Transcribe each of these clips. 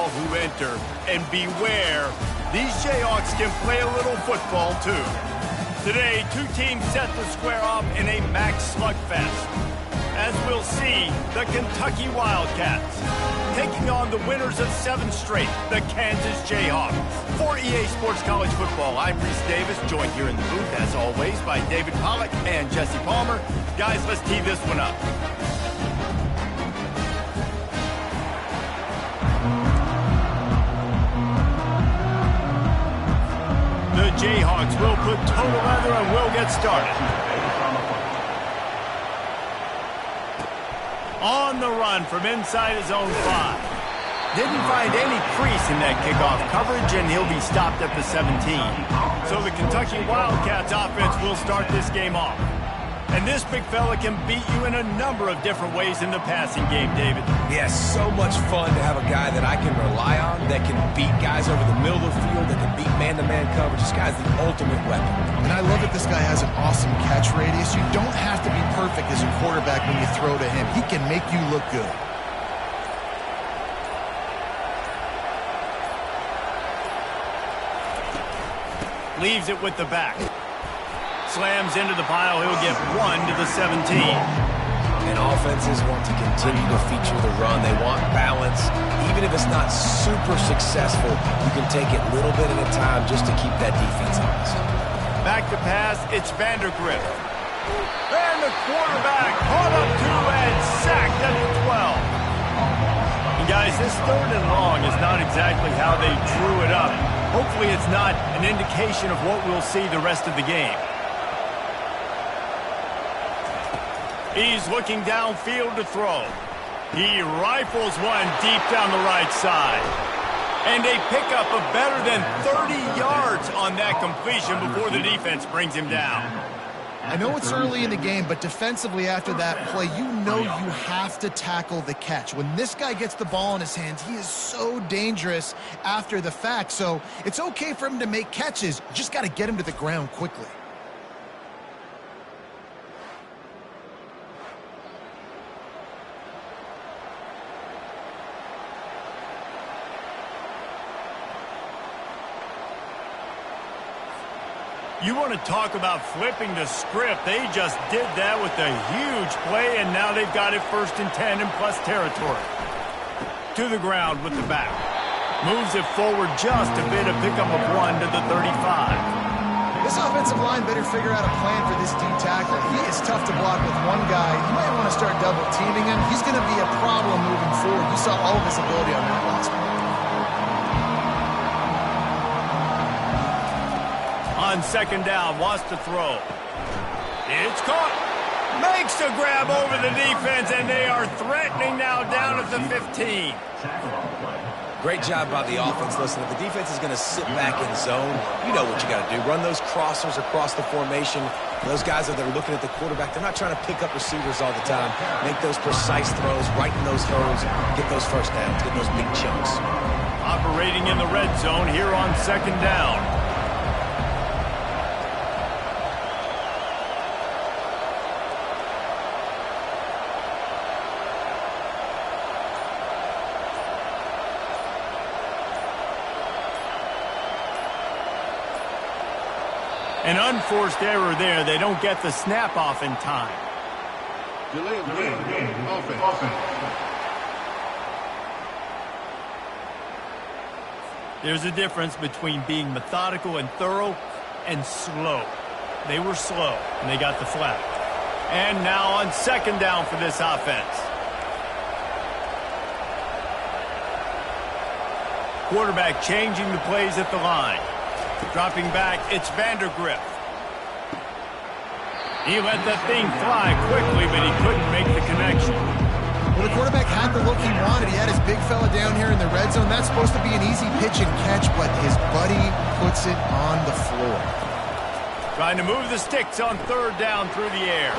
all who enter. And beware, these Jayhawks can play a little football too. Today, two teams set to square off in a max slugfest. As we'll see, the Kentucky Wildcats taking on the winners of 7 straight, the Kansas Jayhawks. For EA Sports College Football, I'm Reese Davis, joined here in the booth, as always, by David Pollack and Jesse Palmer. Guys, let's tee this one up. The Jayhawks will put total leather and will get started. On the run from inside his own 5. Didn't find any crease in that kickoff coverage, and he'll be stopped at the 17. So the Kentucky Wildcats offense will start this game off. And this big fella can beat you in a number of different ways in the passing game, David. Yes, so much fun to have a guy that I can rely on, that can beat guys over the middle of the field, that can beat man-to-man coverage. This guy's the ultimate weapon. And I love that this guy has an awesome catch radius. You don't have to be perfect as a quarterback when you throw to him. He can make you look good. Leaves it with the back. Slams into the pile. He'll get 1 to the 17. And offenses want to continue to feature the run. They want balance. Even if it's not super successful, you can take it little bit at a time just to keep that defense honest. Back to pass, it's Vandergrift. And the quarterback caught up 2 and sacked at the 12. And guys, this 3rd and long is not exactly how they drew it up. Hopefully it's not an indication of what we'll see the rest of the game. He's looking downfield to throw. He rifles one deep down the right side. And a pickup of better than 30 yards on that completion before the defense brings him down. I know it's early in the game, but defensively after that play, you know you have to tackle the catch. When this guy gets the ball in his hands, he is so dangerous after the fact. So it's okay for him to make catches. You just got to get him to the ground quickly. You want to talk about flipping the script. They just did that with a huge play, and now they've got it 1st and 10 in plus territory. To the ground with the back. Moves it forward just a bit, a pickup of 1 to the 35. This offensive line better figure out a plan for this D tackle. He is tough to block with one guy. You might want to start double teaming him. He's going to be a problem moving forward. You saw all of his ability on that last one. On 2nd down, wants to throw. It's caught. Makes a grab over the defense, and they are threatening now down at the 15. Great job by the offense. Listen, if the defense is going to sit back in zone, you know what you got to do. Run those crossers across the formation. Those guys that are looking at the quarterback, they're not trying to pick up receivers all the time. Make those precise throws, right in those holes, get those first downs, get those big chunks. Operating in the red zone here on 2nd down. An unforced error there. They don't get the snap off in time. Delay of game. Offense. There's a difference between being methodical and thorough and slow. They were slow, and they got the flag. And now on 2nd down for this offense. Quarterback changing the plays at the line. Dropping back, it's Vandergrift. He let that thing fly quickly, but he couldn't make the connection. Well, the quarterback had the look he wanted. He had his big fella down here in the red zone. That's supposed to be an easy pitch and catch, but his buddy puts it on the floor. Trying to move the sticks on 3rd down through the air.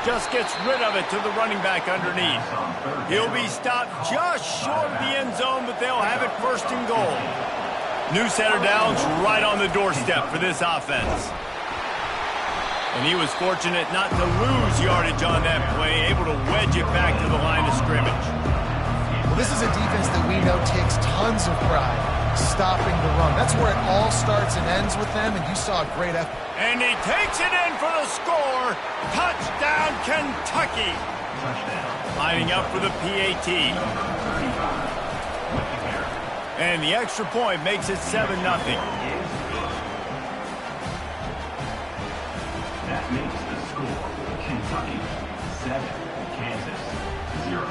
Just gets rid of it to the running back underneath. He'll be stopped just short of the end zone, but they'll have it 1st and goal. New center downs right on the doorstep for this offense. And he was fortunate not to lose yardage on that play, able to wedge it back to the line of scrimmage. Well, this is a defense that we know takes tons defensive pride, stopping the run. That's where it all starts and ends with them, and you saw a great effort. And he takes it in for the score. Touchdown, Kentucky. Lining up for the PAT. And the extra point makes it 7-0. That makes the score Kentucky 7, Kansas 0.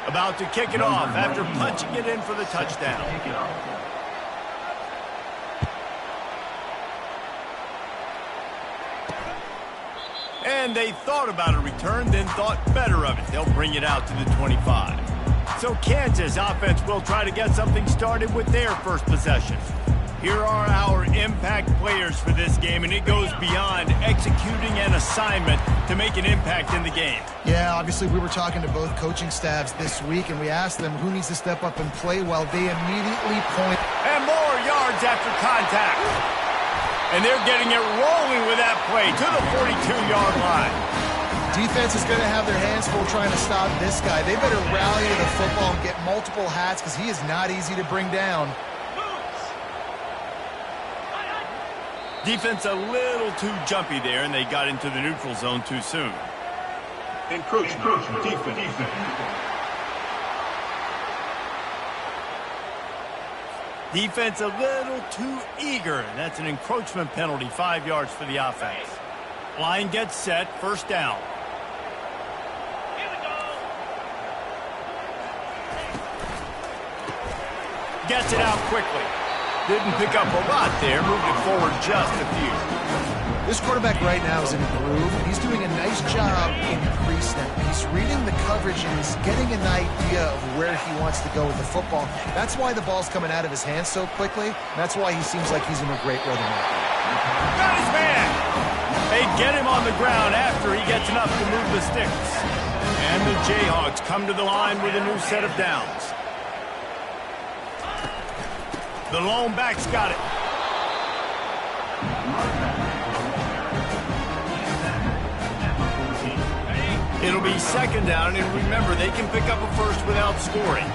About to kick it off after punching it in for the touchdown. And they thought about a return, then thought better of it. They'll bring it out to the 25. So Kansas offense will try to get something started with their first possession. Here are our impact players for this game, and it goes beyond executing an assignment to make an impact in the game. Yeah, obviously we were talking to both coaching staffs this week, and we asked them who needs to step up and play well. They immediately point. And more yards after contact. And they're getting it rolling with that play to the 42-yard line. Defense is going to have their hands full trying to stop this guy. They better rally to the football and get multiple hats because he is not easy to bring down. Defense a little too jumpy there, and they got into the neutral zone too soon. Encroachment. Defense. Defense a little too eager, and that's an encroachment penalty, 5 yards for the offense. Line gets set, first down. Gets it out quickly. Didn't pick up a lot there, moved it forward just a few. This quarterback right now is in a groove. He's doing a nice job in pre-snap. He's reading the coverage and he's getting an idea of where he wants to go with the football. That's why the ball's coming out of his hands so quickly. That's why he seems like he's in a great rhythm right now. Got his man! They get him on the ground after he gets enough to move the sticks. And the Jayhawks come to the line with a new set of downs. The lone back's got it. It'll be second down, and remember, they can pick up a first without scoring.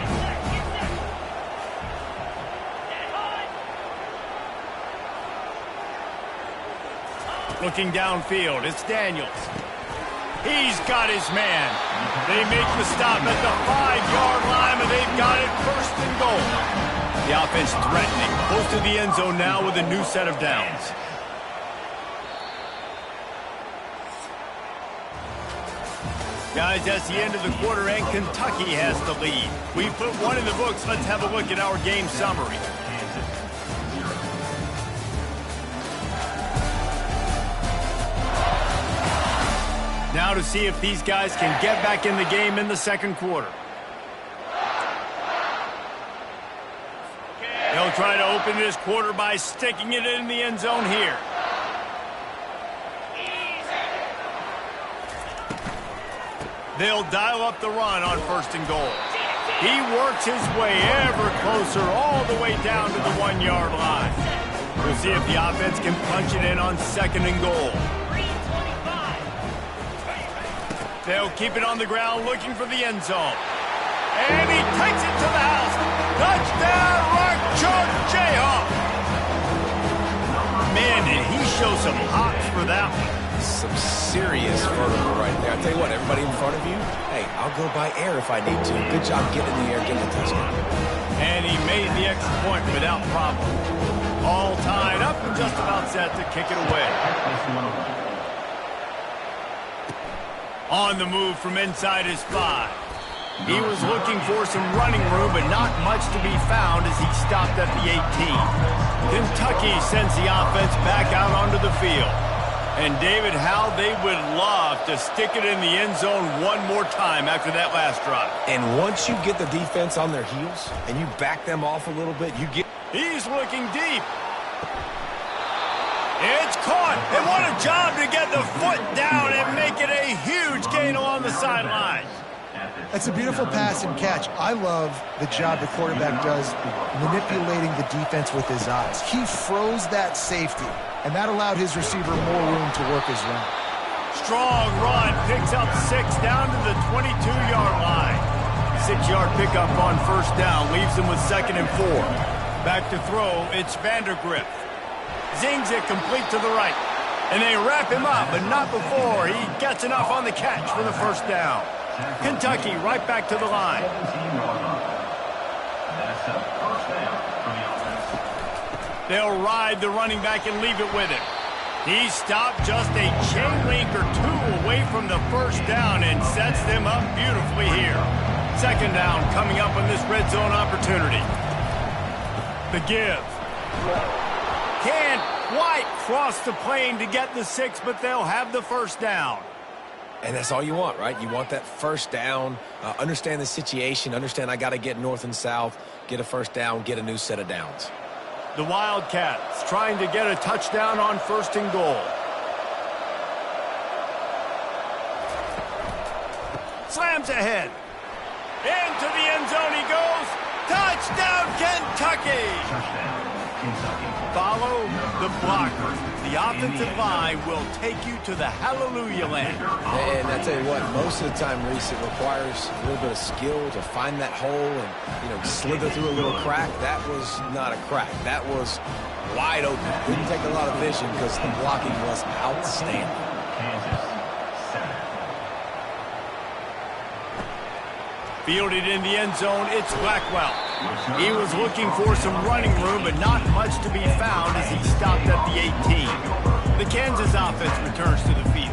Looking downfield, it's Daniels. He's got his man. They make the stop at the 5-yard line, and they've got it first and goal. The offense threatening, close to the end zone now with a new set of downs. Guys, that's the end of the quarter, and Kentucky has the lead. We put one in the books. Let's have a look at our game summary. Now to see if these guys can get back in the game in the second quarter. They'll try to open this quarter by sticking it in the end zone here. They'll dial up the run on first and goal. He works his way ever closer all the way down to the 1-yard line. We'll see if the offense can punch it in on second and goal. They'll keep it on the ground looking for the end zone. And he takes it to the house. Touchdown, Rock Chalk Jayhawk. Man, did he show some hops for that one. Some serious vertical right there. I'll tell you what, everybody in front of you, hey, I'll go by air if I need to. Good job getting in the air, getting the touchdown. And he made the extra point without problem. All tied up and just about set to kick it away. On the move from inside his 5. He was looking for some running room, but not much to be found as he stopped at the 18. Kentucky sends the offense back out onto the field. And David, how they would love to stick it in the end zone one more time after that last drive. And once you get the defense on their heels and you back them off a little bit, you get... He's looking deep. It's caught. And what a job to get the foot down and make it a huge gain along the sideline. It's a beautiful pass and catch. I love the job the quarterback does manipulating the defense with his eyes. He froze that safety, and that allowed his receiver more room to work his route. Strong run, picks up 6 down to the 22-yard line. 6-yard pickup on first down, leaves him with 2nd and 4. Back to throw, it's Vandergrift. Zings it complete to the right. And they wrap him up, but not before he gets enough on the catch for the first down. Kentucky right back to the line. That's a first down for the offense. They'll ride the running back and leave it with him. He stopped just a chain link or 2 away from the first down and sets them up beautifully here. 2nd down coming up on this red zone opportunity. The give. Can't quite cross the plane to get the 6, but they'll have the first down. And that's all you want, right? You want that first down, understand the situation, understand I got to get north and south, get a first down, get a new set of downs. The Wildcats trying to get a touchdown on 1st and goal. Slams ahead. Into the end zone he goes. Touchdown, Kentucky! Touchdown, Kentucky. Follow the blocker. The offensive line will take you to the hallelujah land. And I tell you what, most of the time, Reese, it requires a little bit of skill to find that hole and, slither through a little crack. That was not a crack. That was wide open. Didn't take a lot of vision because the blocking was outstanding. Kansas, 7. Fielded in the end zone, it's Blackwell. He was looking for some running room, but not much to be found as he stopped at the 18. The Kansas offense returns to the field.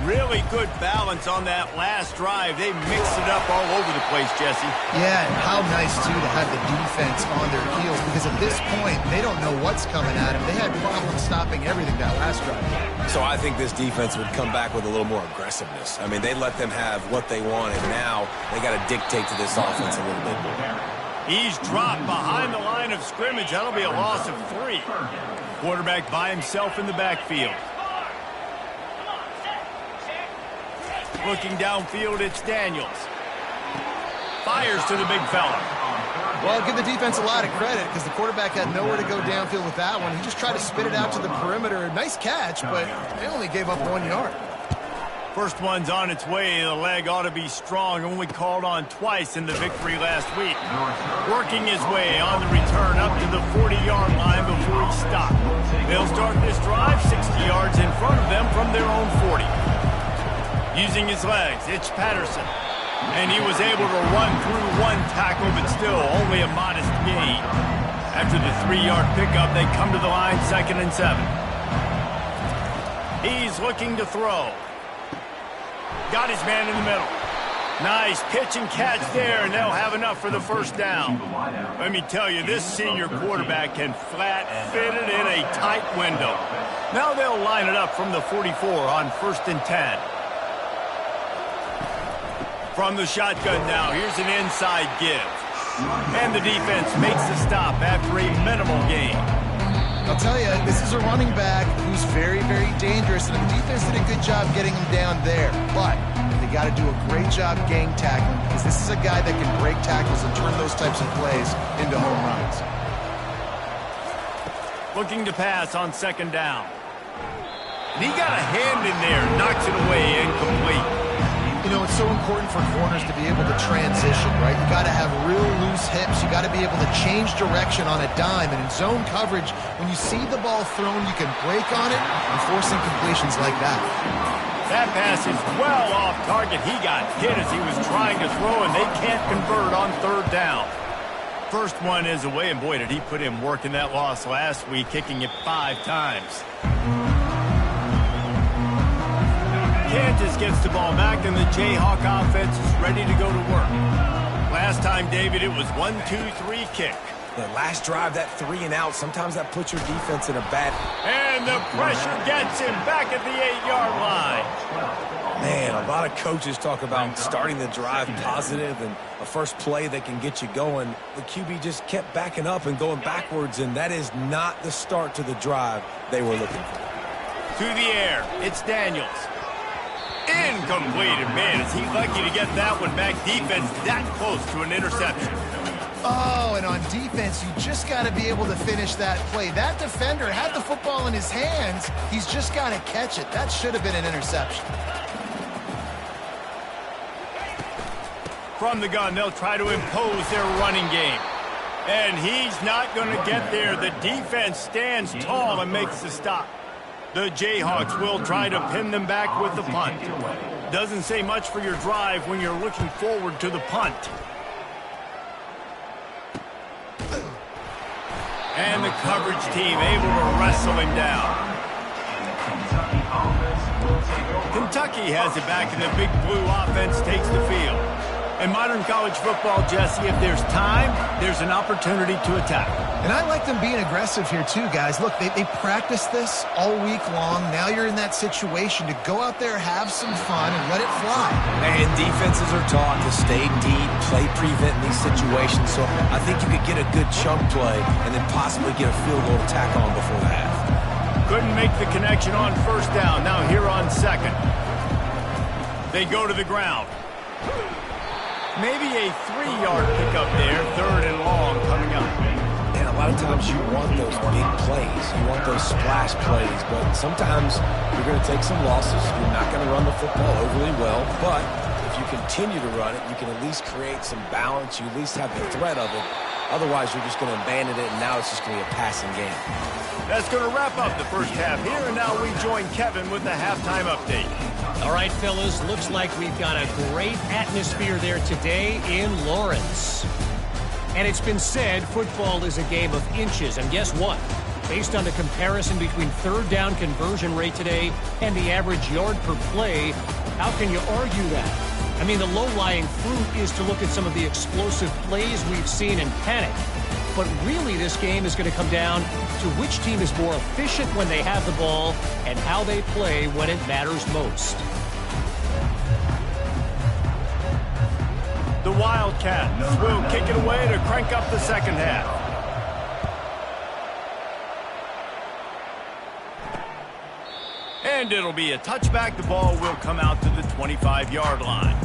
Really good balance on that last drive. They mixed it up all over the place, Jesse. Yeah, and how nice, too, to have the defense on their heels, because at this point, they don't know what's coming at them. They had problems stopping everything that last drive. So I think this defense would come back with a little more aggressiveness. I mean, they let them have what they wanted. Now they got to dictate to this offense a little bit more. He's dropped behind the line of scrimmage. That'll be a loss of 3. Quarterback by himself in the backfield. Looking downfield, it's Daniels. Fires to the big fella. Well, I'll give the defense a lot of credit because the quarterback had nowhere to go downfield with that one. He just tried to spit it out to the perimeter. Nice catch, but they only gave up 1 yard. First one's on its way. The leg ought to be strong. Only called on twice in the victory last week. Working his way on the return up to the 40-yard line before he stopped. They'll start this drive 60 yards in front of them from their own 40. Using his legs, it's Patterson. And he was able to run through 1 tackle, but still only a modest gain. After the 3-yard pickup, they come to the line 2nd and 7. He's looking to throw. Got his man in the middle. Nice pitch and catch there, and they'll have enough for the first down. Let me tell you, this senior quarterback can flat fit it in a tight window. Now they'll line it up from the 44 on 1st and 10. From the shotgun now, here's an inside give. And the defense makes the stop after a minimal gain. I'll tell you, this is a running back who's very, very dangerous, and the defense did a good job getting him down there. But they got to do a great job gang tackling because this is a guy that can break tackles and turn those types of plays into home runs. Looking to pass on 2nd down. And he got a hand in there, knocks it away, incomplete. You know, it's so important for corners to be able to transition, right? You got to have real loose hips. You got to be able to change direction on a dime. And in zone coverage, when you see the ball thrown, you can break on it and force incompletions like that. That pass is well off target. He got hit as he was trying to throw, and they can't convert on 3rd down. First one is away, and boy, did he put in work in that loss last week, kicking it 5 times. Kansas gets the ball back, and the Jayhawk offense is ready to go to work. Last time, David, it was 1-2-3 kick. The last drive, that 3 and out, sometimes that puts your defense in a bad... And the pressure gets him back at the 8-yard line. Man, a lot of coaches talk about starting the drive positive and a first play that can get you going. The QB just kept backing up and going backwards, and that is not the start to the drive they were looking for. To the air, it's Daniels. Completed. Man, is he lucky to get that one back. Defense that close to an interception. Oh, and on defense, you just got to be able to finish that play. That defender had the football in his hands. He's just got to catch it. That should have been an interception. From the gun, they'll try to impose their running game. And he's not going to get there. The defense stands tall and makes the stop. The Jayhawks will try to pin them back with the punt. Doesn't say much for your drive when you're looking forward to the punt. And the coverage team able to wrestle him down. Kentucky has it back, and the big blue offense takes the field. In modern college football, Jesse, if there's time, there's an opportunity to attack. And I like them being aggressive here too, guys. Look, they practiced this all week long. Now you're in that situation to go out there, have some fun, and let it fly. And defenses are taught to stay deep, play prevent in these situations. So I think you could get a good chunk play and then possibly get a field goal to tack on before the half. Couldn't make the connection on first down. Now here on second. They go to the ground. Maybe a 3-yard pickup there. Third and long coming up. And a lot of times you want those big plays. You want those splash plays. But sometimes you're going to take some losses. You're not going to run the football overly well. But if you continue to run it, you can at least create some balance. You at least have the threat of it. Otherwise, you're just going to abandon it, and now it's just going to be a passing game. That's going to wrap up the first half here. And now we join Kevin with the halftime update. All right, fellas, looks like we've got a great atmosphere there today in Lawrence. And it's been said football is a game of inches. And guess what? Based on the comparison between third down conversion rate today and the average yard per play, how can you argue that? I mean, the low-lying fruit is to look at some of the explosive plays we've seen and panic. But really, this game is going to come down to which team is more efficient when they have the ball and how they play when it matters most. The Wildcats will kick it away to crank up the second half. And it'll be a touchback. The ball will come out to the 25-yard line.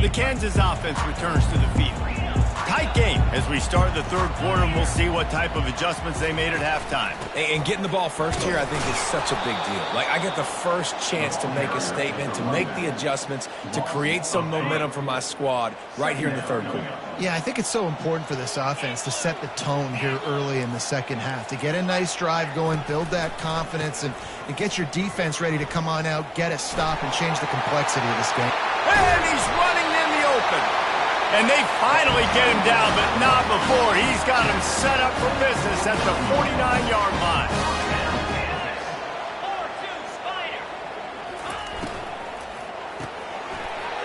The Kansas offense returns to the field. Tight game as we start the third quarter, and we'll see what type of adjustments they made at halftime. And getting the ball first here, I think, is such a big deal. Like, I get the first chance to make a statement, to make the adjustments, to create some momentum for my squad right here in the third quarter. Yeah, I think it's so important for this offense to set the tone here early in the second half, to get a nice drive going, build that confidence, and get your defense ready to come on out, get a stop, and change the complexity of this game. And he's running in the open. And they finally get him down, but not before. He's got him set up for business at the 49-yard line.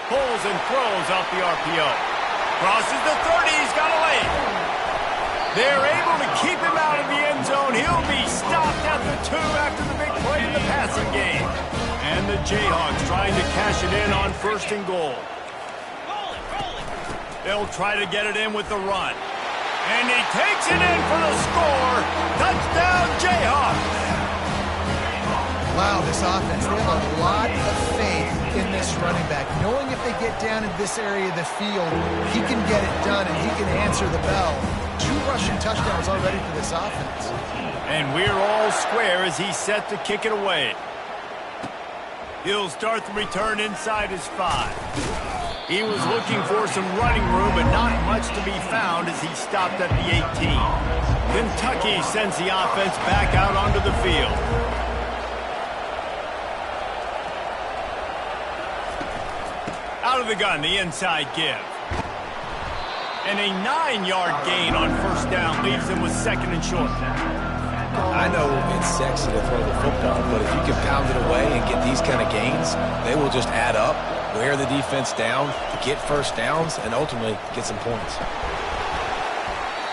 Pulls and throws out the RPO. Crosses the 30. He's got a lane. They're able to keep him out of the end zone. He'll be stopped at the 2 after the big play in the passing game. And the Jayhawks trying to cash it in on first and goal. They'll try to get it in with the run. And he takes it in for the score. Touchdown, Jayhawks. Wow, this offense, they have a lot of faith in this running back. Knowing if they get down in this area of the field, he can get it done and he can answer the bell. 2 rushing touchdowns already for this offense. And we're all square as he's set to kick it away. He'll start the return inside his 5. He was looking for some running room, but not much to be found as he stopped at the 18. Kentucky sends the offense back out onto the field. Out of the gun, the inside give. And a 9-yard gain on first down leaves him with second and short. I know it's sexy to throw the football, but if you can pound it away and get these kind of gains, they will just add up, wear the defense down, get first downs, and ultimately get some points.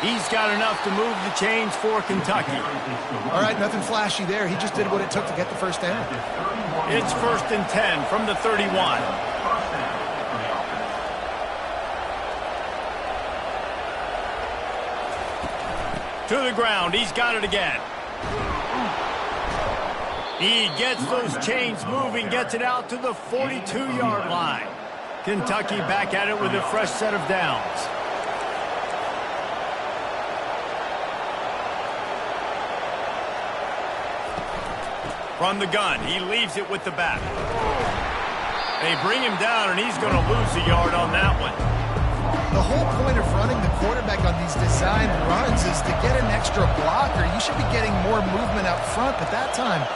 He's got enough to move the chains for Kentucky. All right, nothing flashy there. He just did what it took to get the first down. It's first and 10 from the 31. To the ground. He's got it again. He gets those chains moving, gets it out to the 42-yard line. Kentucky back at it with a fresh set of downs. From the gun, he leaves it with the back. They bring him down, and he's going to lose a yard on that one. The whole point of running the quarterback on these designed runs is to get an extra blocker. You should be getting more movement up front, but that time,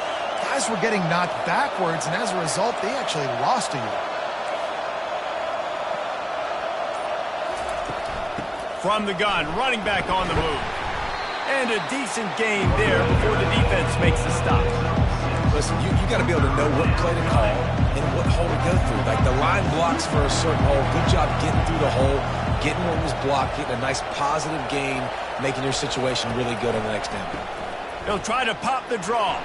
guys were getting knocked backwards, and as a result, they actually lost a yard. From the gun, running back on the move. And a decent gain there before the defense makes the stop. Listen, you got to be able to know what play to call and what hole to go through. Like the line blocks for a certain hole. Good job getting through the hole, getting what was blocked, getting a nice positive gain, making your situation really good on the next down. He'll try to pop the draw.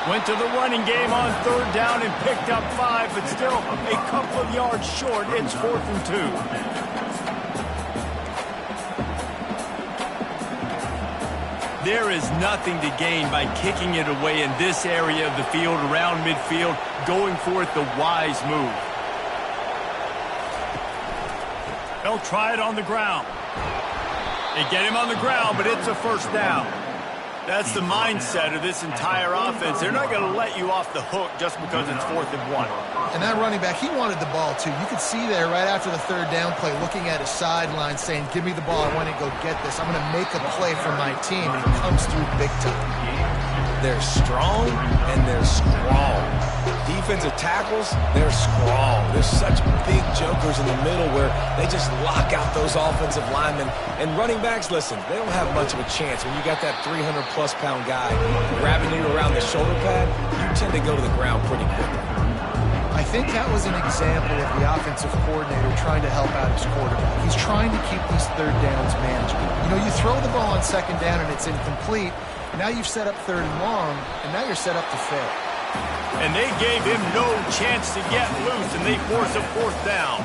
Went to the running game on third down and picked up 5, but still a couple of yards short. It's 4th and 2. There is nothing to gain by kicking it away in this area of the field, around midfield, going for it the wise move. They'll try it on the ground. They get him on the ground, but it's a first down. That's the mindset of this entire offense. They're not going to let you off the hook just because it's 4th and 1. And that running back, he wanted the ball too. You could see there right after the third down play, looking at his sideline saying, give me the ball, I want to go get this. I'm going to make a play for my team, and he comes through big time. They're strong and they're strong. Defensive tackles, they're strong. There's such big jokers in the middle where they just lock out those offensive linemen. And running backs, listen, they don't have much of a chance. When you got that 300-plus pound guy grabbing you around the shoulder pad, you tend to go to the ground pretty quickly. I think that was an example of the offensive coordinator trying to help out his quarterback. He's trying to keep these third downs manageable. You know, you throw the ball on second down and it's incomplete. Now you've set up 3rd and long, and now you're set up to fail. And they gave him no chance to get loose, and they force a 4th down.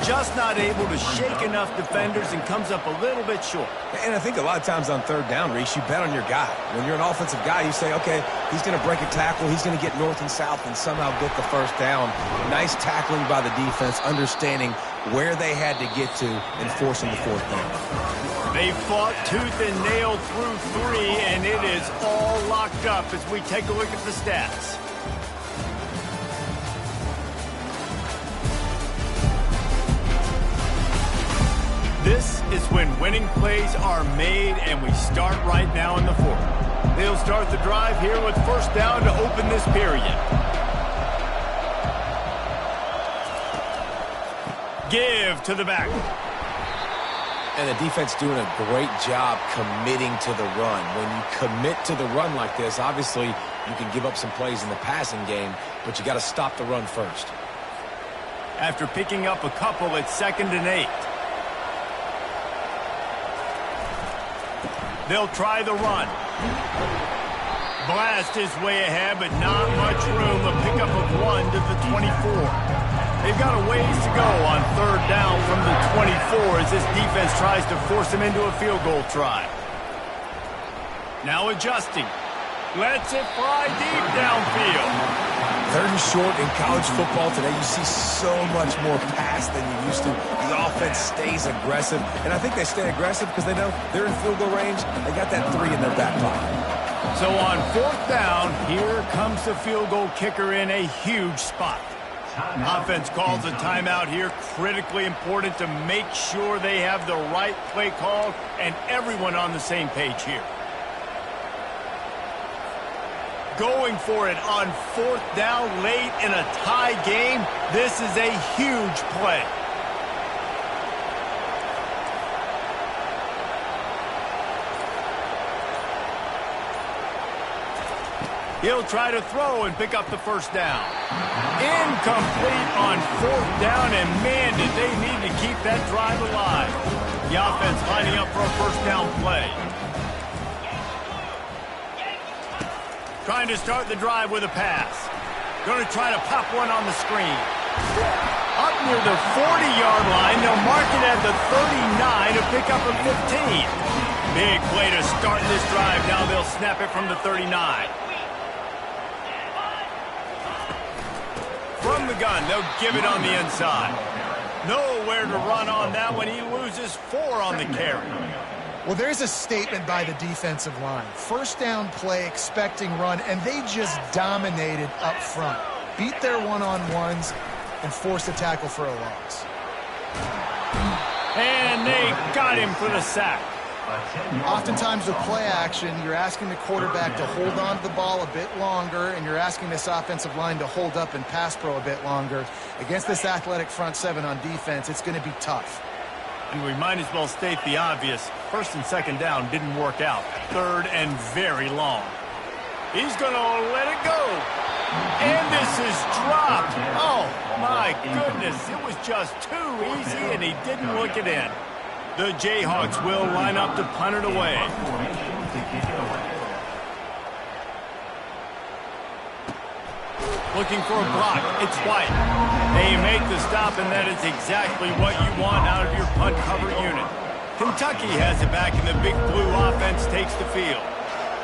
Just not able to shake enough defenders and comes up a little bit short. And I think a lot of times on 3rd down, Reese, you bet on your guy. When you're an offensive guy, you say, okay, he's going to break a tackle, he's going to get north and south and somehow get the first down. Nice tackling by the defense, understanding where they had to get to and forcing the 4th down. They fought tooth and nail through 3, and it is all locked up as we take a look at the stats. This is when winning plays are made, and we start right now in the 4th. They'll start the drive here with first down to open this period. Give to the back. And the defense doing a great job committing to the run. When you commit to the run like this, obviously you can give up some plays in the passing game, but you got to stop the run first. After picking up a couple, it's 2nd and 8. They'll try the run. Blast his way ahead, but not much room. A pickup of 1 to the 24. They've got a ways to go on 3rd down from the 24 as this defense tries to force him into a field goal try. Now adjusting. Lets it fly deep downfield. 3rd and short in college football today. You see so much more pass than you used to. The offense stays aggressive, and I think they stay aggressive because they know they're in field goal range. They got that 3 in their back pocket. So on 4th down, here comes the field goal kicker in a huge spot. Offense calls a timeout here. Critically important to make sure they have the right play call and everyone on the same page here. Going for it on 4th down late in a tie game. This is a huge play. He'll try to throw and pick up the first down. Incomplete on 4th down, and man, did they need to keep that drive alive. The offense lining up for a first down play. Trying to start the drive with a pass. Going to try to pop one on the screen. Up near the 40-yard line, they'll mark it at the 39 to pick up a 15. Big play to start this drive. Now they'll snap it from the 39. From the gun, they'll give it on the inside. Nowhere to run on that one. He loses 4 on the carry. Well, there's a statement by the defensive line. First down play, expecting run, and they just dominated up front. Beat their one-on-ones and forced a tackle for a loss. And they got him for the sack. Oftentimes with play action, you're asking the quarterback to hold on to the ball a bit longer, and you're asking this offensive line to hold up and pass pro a bit longer. Against this athletic front seven on defense, it's going to be tough. And we might as well state the obvious. First and second down didn't work out. Third and very long. He's going to let it go. And this is dropped. Oh, my goodness. It was just too easy, and he didn't look it in. The Jayhawks will line up to punt it away. Looking for a block. It's White. They make the stop, and that is exactly what you want out of your punt cover unit. Kentucky has it back, and the Big Blue offense takes the field.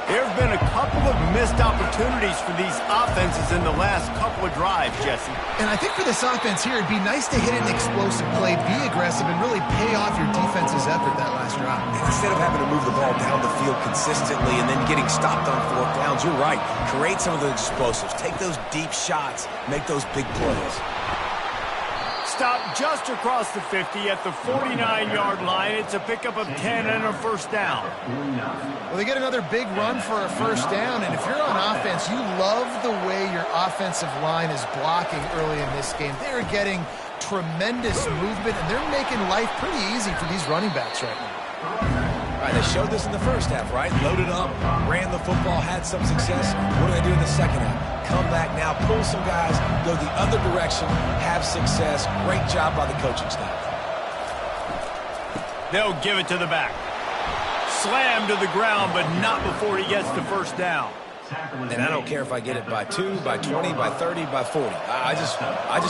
There have been a couple of missed opportunities for these offenses in the last couple of drives, Jesse. And I think for this offense here, it'd be nice to hit an explosive play, be aggressive, and really pay off your defense's effort that last drive. Instead of having to move the ball down the field consistently and then getting stopped on 4th downs, you're right. Create some of those explosives. Take those deep shots. Make those big plays. Stop just across the 50 at the 49-yard line. It's a pickup of 10 and a first down. Well, they get another big run for a first down, and if you're on offense, you love the way your offensive line is blocking early in this game. They're getting tremendous movement, and they're making life pretty easy for these running backs right now. All right, they showed this in the first half, right? Loaded up, ran the football, had some success. What do they do in the second half? Come back now, pull some guys, go the other direction, have success. Great job by the coaching staff. They'll give it to the back. Slam to the ground, but not before he gets the first down. And I don't care if I get it by 2, by 20, by 30, by 40. I just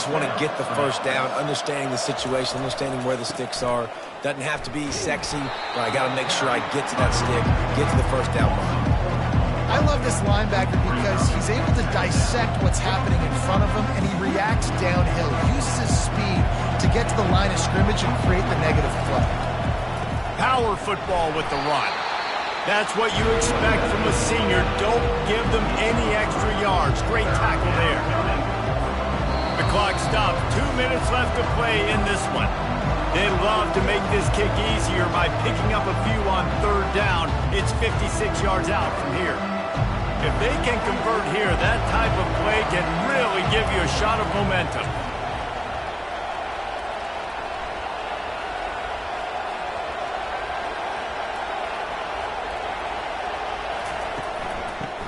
want to get the first down, understanding the situation, understanding where the sticks are. Doesn't have to be sexy, but I got to make sure I get to that stick, get to the first down line. I love this linebacker because he's able to dissect what's happening in front of him, and he reacts downhill, uses his speed to get to the line of scrimmage and create the negative play. Power football with the run. That's what you expect from a senior. Don't give them any extra yards. Great tackle there. The clock stopped. 2 minutes left to play in this one. They love to make this kick easier by picking up a few on 3rd down. It's 56 yards out from here. If they can convert here, that type of play can really give you a shot of momentum.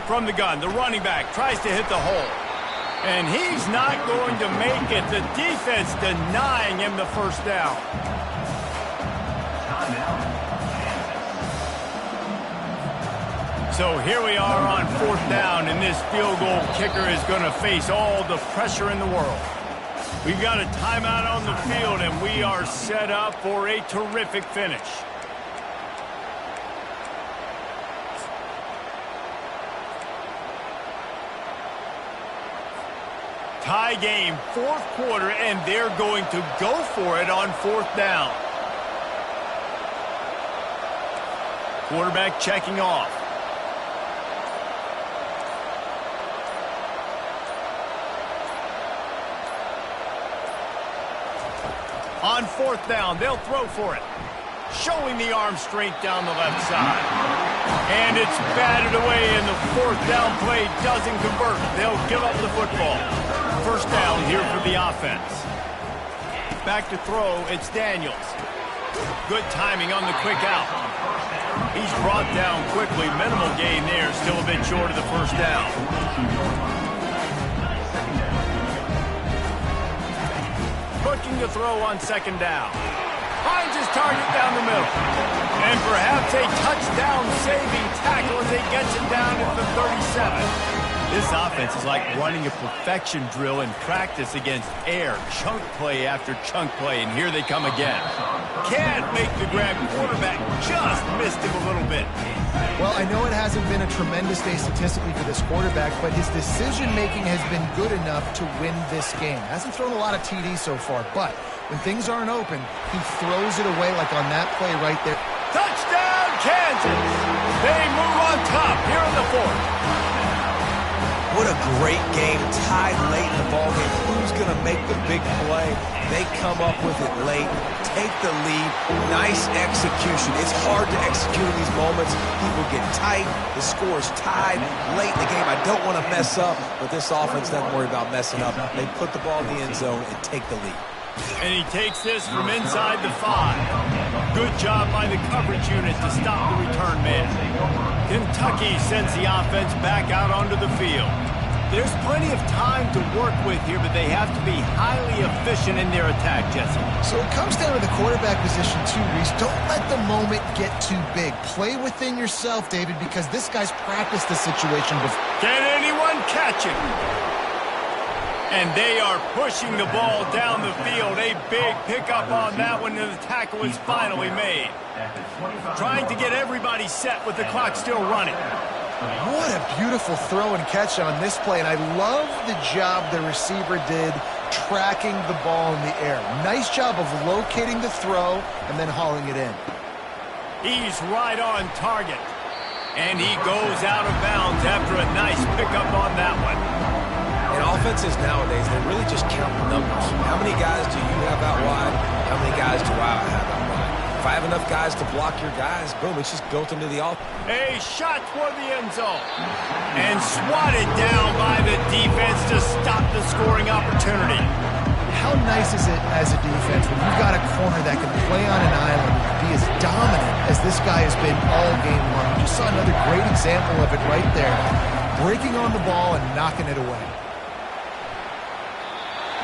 From the gun, the running back tries to hit the hole. And he's not going to make it. The defense denying him the first down. So here we are on 4th down, and this field goal kicker is going to face all the pressure in the world. We've got a timeout on the field, and we are set up for a terrific finish. Tie game, 4th quarter, and they're going to go for it on 4th down. Quarterback checking off. On 4th down, they'll throw for it. Showing the arm strength down the left side. And it's batted away, and the 4th down play doesn't convert. They'll give up the football. First down here for the offense. Back to throw, it's Daniels. Good timing on the quick out. He's brought down quickly. Minimal gain there, still a bit short of the first down. Looking to throw on 2nd down. Finds his target down the middle. And perhaps a touchdown-saving tackle as he gets it down at the 37. This offense is like running a perfection drill in practice against air. Chunk play after chunk play, and here they come again. Can't make the grab. Quarterback just missed him a little bit. Well, I know it hasn't been a tremendous day statistically for this quarterback, but his decision-making has been good enough to win this game. Hasn't thrown a lot of TDs so far, but when things aren't open, he throws it away like on that play right there. Touchdown, Kansas! They move on top here in the fourth. What a great game, tied late in the ballgame. Who's going to make the big play? They come up with it late, take the lead. Nice execution. It's hard to execute in these moments. People get tight. The score is tied late in the game. I don't want to mess up, but this offense doesn't worry about messing up. They put the ball in the end zone and take the lead. And he takes this from inside the 5. Good job by the coverage unit to stop the return man. Kentucky sends the offense back out onto the field. There's plenty of time to work with here, but they have to be highly efficient in their attack, Jesse. So it comes down to the quarterback position too, Reese. Don't let the moment get too big. Play within yourself, David, because this guy's practiced the situation before. Can anyone catch it? And they are pushing the ball down the field. A big pickup on that one, and the tackle is finally made. Trying to get everybody set with the clock still running. What a beautiful throw and catch on this play, and I love the job the receiver did tracking the ball in the air. Nice job of locating the throw and then hauling it in. He's right on target. And he goes out of bounds after a nice pickup on that one. In offenses nowadays, they really just count numbers. How many guys do you have out wide? How many guys do I have out wide? If I have enough guys to block your guys, boom, it's just built into the offense. A shot toward the end zone. And swatted down by the defense to stop the scoring opportunity. How nice is it as a defense when you've got a corner that can play on an island and be as dominant as this guy has been all game long? You just saw another great example of it right there. Breaking on the ball and knocking it away.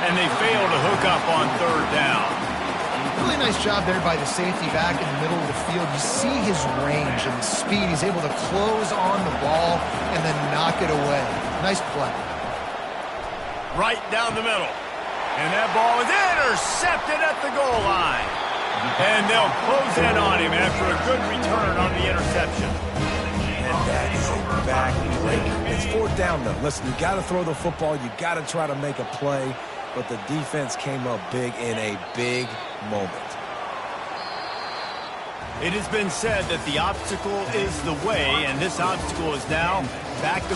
And they fail to hook up on third down. Really nice job there by the safety back in the middle of the field. You see his range and the speed. He's able to close on the ball and then knock it away. Nice play. Right down the middle. And that ball is intercepted at the goal line. And they'll close in on him after a good return on the interception. And that is a back-breaker. It's fourth down, though. Listen, you got to throw the football. You got to try to make a play. But the defense came up big in a big moment. It has been said that the obstacle is the way, and this obstacle is now back to